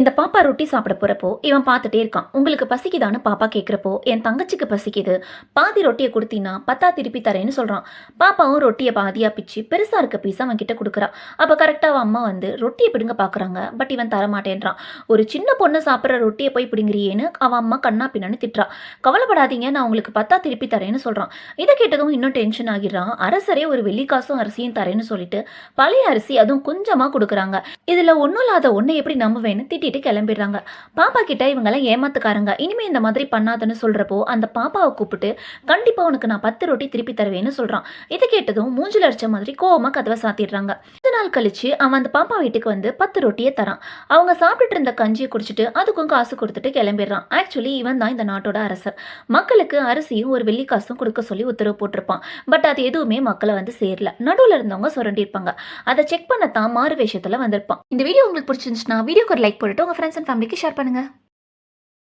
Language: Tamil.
இந்த பாப்பா ரொட்டி சாப்பிட போறப்போ, இவன் பார்த்துட்டே இருக்கான். உங்களுக்கு பசிக்குதான்னு பாப்பா கேட்கிறப்போ, என் தங்கச்சிக்கு பசிக்குது. பாதி ரொட்டிய குடுத்தீன்னா, பத்தா திருப்பி தரேன்னு சொல்றான். பாப்பாவும் ரொட்டிய பாதியா பிச்சு, பெருசா இருக்க பீஸ அவன்கிட்ட குடுக்குறா. அப்ப கரெக்ட்டா அவ அம்மா வந்து ரொட்டிய பிடுங்க பார்க்குறாங்க. பட் இவன் தரமாட்டேன்றான். ஒரு சின்ன பொண்ணு சாப்பிடுற ரொட்டிய போய் பிடுங்குறியேன்னு அவன் அம்மா கன்னா பின்னான்னு திட்டுறா. கவலைப்படாதீங்க, நான் உங்களுக்கு பத்தா திருப்பி தரேன்னு சொல்றான். இத கேட்டதும் இன்னும் டென்ஷன் ஆகிடுறான். அரசரே ஒரு வெள்ளிக்காசும் அரிசியும் தரேன்னு சொல்லிட்டு, பழைய அரிசி அதுவும் கொஞ்சமா குடுக்குறாங்க. இதுல ஒண்ணும் இல்லாத ஒண்ண எப்படி நம்புவேன்னு திட்டிட்டு கிளம்பிடுறாங்க. பாப்பா கிட்ட இவங்கெல்லாம் ஏமாத்துக்காரங்க, இனிமே இந்த மாதிரி பண்ணாதன்னு சொல்றப்போ அந்த பாப்பாவை கூப்பிட்டு கண்டிப்பா உனக்கு நான் 10 ரொட்டி திருப்பி தருவேன்னு சொல்றான். இதை கேட்டதும் மூஞ்சில அடிச்ச மாதிரி கோவமா கதவை சாத்திடுறாங்க. கொஞ்ச நாள் கழிச்சு அவன் அந்த பாப்பா வீட்டுக்கு வந்து 10 ரொட்டியை தரான். அவங்க சாப்பிட்டுட்டு இருந்த கஞ்சியை குடிச்சிட்டு அதுக்கும் காசு கொடுத்துட்டு கிளம்பிடுறான். ஆக்சுவலி இவன் தான் இந்த நாட்டோட அரசர். மக்களுக்கு அரிசியும் ஒரு வெள்ளிக்காசும் கொடுக்க சொல்லி உத்தரவு போட்டிருப்பான். பட் அது எதுவுமே மக்களை வந்து சேரல. நடுவில் இருந்தவங்க சுரண்டி இருப்பாங்க. அதை செக் பண்ணத்தான் மாறு விஷயத்துல வந்திருப்பான். இந்த வீடியோ உங்களுக்கு பிடிச்சிருந்துச்சுன்னா வீடியோக்கு ஒரு லைக் போட்டுட்டு உங்க ஃப்ரெண்ட்ஸ் அண்ட் ஃபேமிலிக்கு ஷேர் பண்ணுங்க.